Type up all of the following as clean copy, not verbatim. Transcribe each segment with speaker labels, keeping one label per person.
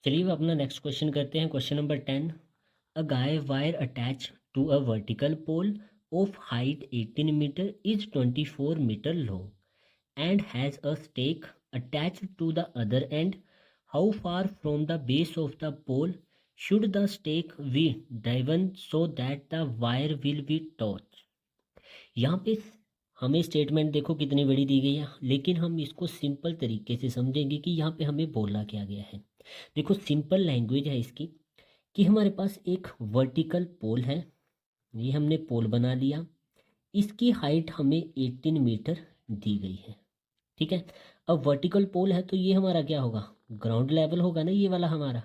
Speaker 1: चलिए अब अपना नेक्स्ट क्वेश्चन करते हैं। Question number 10। A guy wire attach to a vertical pole of height 18 metre is 24 metre long and has a stake attached to the other end. How far from the base of the pole should the stake be driven so that the wire will be touched? यहाँ पे हमें statement देखो कितनी बड़ी दी गई है, लेकिन हम इसको सिंपल तरीके से समझेंगे कि यहाँ पे हमें बोलना क्या गया है। देखो सिंपल लैंग्वेज है इसकी कि हमारे पास एक वर्टिकल पोल है, ये हमने पोल बना लिया, इसकी हाइट हमें 18 मीटर दी गई है। ठीक है, अब वर्टिकल पोल है तो ये हमारा क्या होगा, ग्राउंड लेवल होगा ना ये वाला हमारा।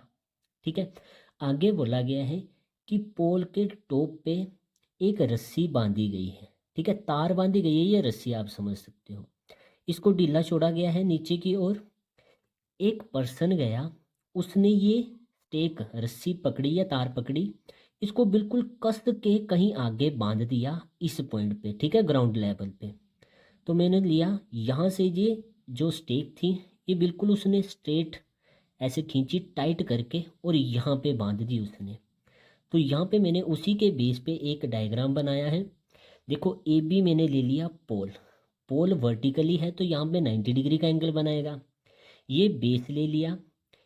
Speaker 1: ठीक है, आगे बोला गया है कि पोल के टॉप पे एक रस्सी बांधी गई है। ठीक है, तार बांधी गई है, ये रस्सी आप समझ सकते हो। इसको ढीला छोड़ा गया है नीचे की ओर। एक पर्सन गया, उसने ये स्टेक रस्सी पकड़ी या तार पकड़ी, इसको बिल्कुल कस के कहीं आगे बांध दिया इस पॉइंट पे। ठीक है, ग्राउंड लेवल पे। तो मैंने लिया यहाँ से ये जो स्टेक थी, ये बिल्कुल उसने स्ट्रेट ऐसे खींची टाइट करके और यहाँ पे बांध दी उसने। तो यहाँ पे मैंने उसी के बेस पे एक डायग्राम बनाया है। देखो ए बी मैंने ले लिया पोल, पोल वर्टिकली है तो यहाँ पे 90 डिग्री का एंगल बनाएगा। ये बेस ले लिया,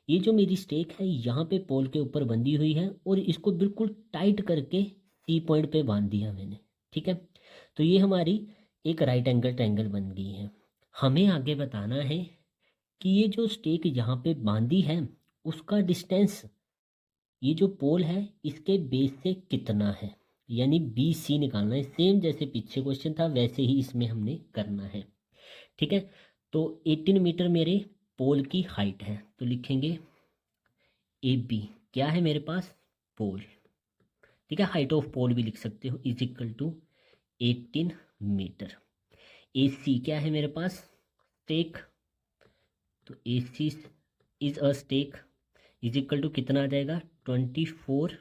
Speaker 1: ये जो मेरी स्टेक है यहाँ पे पोल के ऊपर बंधी हुई है और इसको बिल्कुल टाइट करके सी पॉइंट पे बांध दिया मैंने। ठीक है, तो ये हमारी एक राइट एंगल ट्रायंगल बन गई है। हमें आगे बताना है कि ये जो स्टेक यहाँ पे बांधी है उसका डिस्टेंस, ये जो पोल है इसके बेस से कितना है, यानी बी सी निकालना है। सेम जैसे पीछे क्वेश्चन था वैसे ही इसमें हमने करना है। ठीक है, तो 18 मीटर मेरे पोल की हाइट है, तो लिखेंगे ए बी क्या है मेरे पास, पोल। ठीक है, हाइट ऑफ पोल भी लिख सकते हो, is equal to 18 metre. A C क्या है मेरे पास, स्टेक, तो A C is a stake is equal to कितना आ जाएगा, 24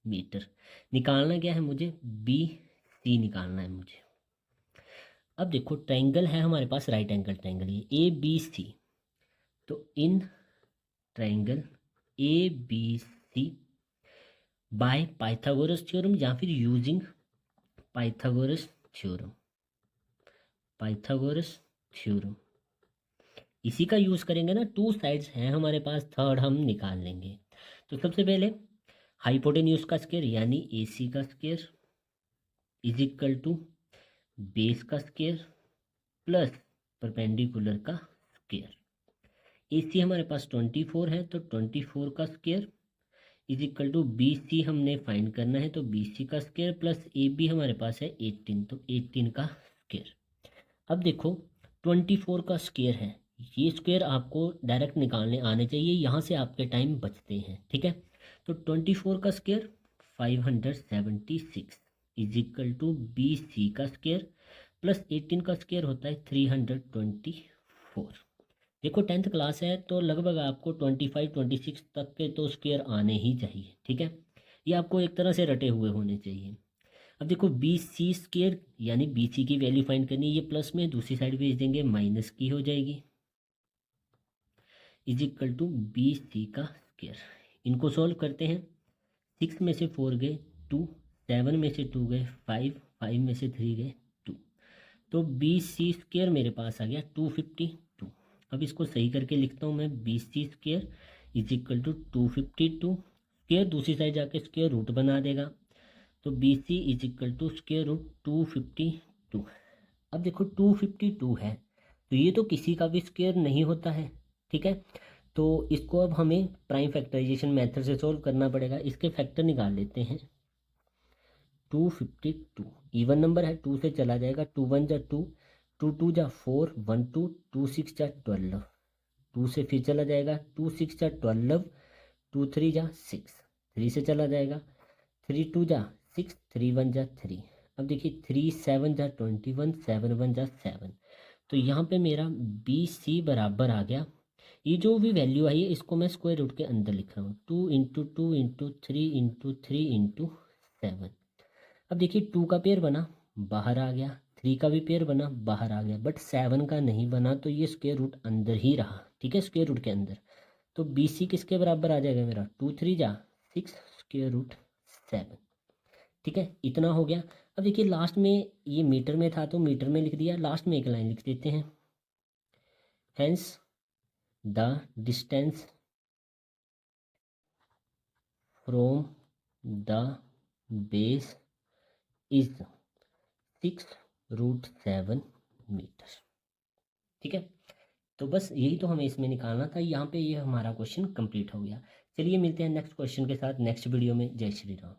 Speaker 1: मीटर। निकालना क्या है मुझे, बी सी निकालना है मुझे। अब देखो ट्रायंगल है हमारे पास, राइट एंगल ट्रायंगल ये ए बी सी, तो in triangle A B C by Pythagoras theorem या फिर using Pythagoras theorem, Pythagoras theorem इसी का यूज़ करेंगे ना। टू साइड्स हैं हमारे पास, थर्ड हम निकाल लेंगे। तो सबसे पहले हाइपोटेन्यूज का स्क्वायर यानी ए सी का square is equal to base का स्क्वायर प्लस परपेंडिकुलर का स्क्वायर। ए सी हमारे पास 24 है तो 24 का square is equal to B C हमने फाइंड करना है, तो बी सी का स्क्वायर प्लस ए बी हमारे पास है 18, तो 18 का स्क्वायर। अब देखो 24 का स्क्वायर है, ये स्क्वायर आपको डायरेक्ट निकालने आने चाहिए, यहाँ से आपके टाइम बचते हैं। ठीक है, तो 24 का square 576 is equal to B C का स्क्वायर प्लस 18 का स्क्वायर होता है 324। देखो 10th क्लास है तो लगभग आपको 25-26 तक के तो स्क्वायर आने ही चाहिए। ठीक है, ये आपको एक तरह से रटे हुए होने चाहिए। अब देखो बी सी स्क्वायर यानी बी सी की वैल्यू फाइंड करनी है, ये प्लस में दूसरी साइड भेज देंगे माइनस की हो जाएगी, is equal to B C का स्क्वायर। इनको सॉल्व करते हैं, 6 में से 4 गए 2, 7 में से 2 गए 5, 5 में से 3 गए 2, तो बी सी स्क्वायर मेरे पास आ गया 252। अब इसको सही करके लिखता हूँ मैं, B C square is equal to 252, square दूसरी साइड जाके स्क्वायर रूट बना देगा, तो B C is equal to square root 252। अब देखो 252 है तो ये तो किसी का भी स्क्वायर नहीं होता है। ठीक है, तो इसको अब हमें प्राइम फैक्टराइजेशन मेथड से सॉल्व करना पड़ेगा। इसके फैक्टर निकाल लेते हैं। 252 इवन नंबर है, 2 से चला जाएगा, 2 1 जा 2, 2 2 जा 4, 1 2, 2 6 जा 12, 2 से फिर चला जाएगा, 2 6 जा 12, 2 3 जा 6, 3 से चला जाएगा, 3 2 जा 6, 3 1 जा 3। अब देखिए 3 7 जा 21, 7 1 जा 7, तो यहाँ पे मेरा बी सी बराबर आ गया। ये जो भी वैल्यू आई है इसको मैं स्क्वायर रूट के अंदर लिख रहा हूँ, 2 इंटू 2 इंटू 3 इंटू 3 इंटू 7। अब देखिए 2 का पेयर बना बाहर आ गया, 3 का भी पेयर बना बाहर आ गया, बट 7 का नहीं बना, तो ये स्क्वायर रूट अंदर ही रहा। ठीक है, स्क्वायर रूट के अंदर, तो BC किसके बराबर आ जाएगा मेरा, 2 3 जा 6 स्क्वायर रूट 7। ठीक है, इतना हो गया। अब देखिए लास्ट में ये मीटर में था तो मीटर में लिख दिया, लास्ट में एक लाइन लिख देते हैं, hence the distance from the base is 6 √7 metre. ठीक है, तो बस यही तो हमें इसमें निकालना था। यहाँ पे ये हमारा क्वेश्चन कंप्लीट हो गया। चलिए मिलते हैं नेक्स्ट क्वेश्चन के साथ नेक्स्ट वीडियो में। जय श्री राम।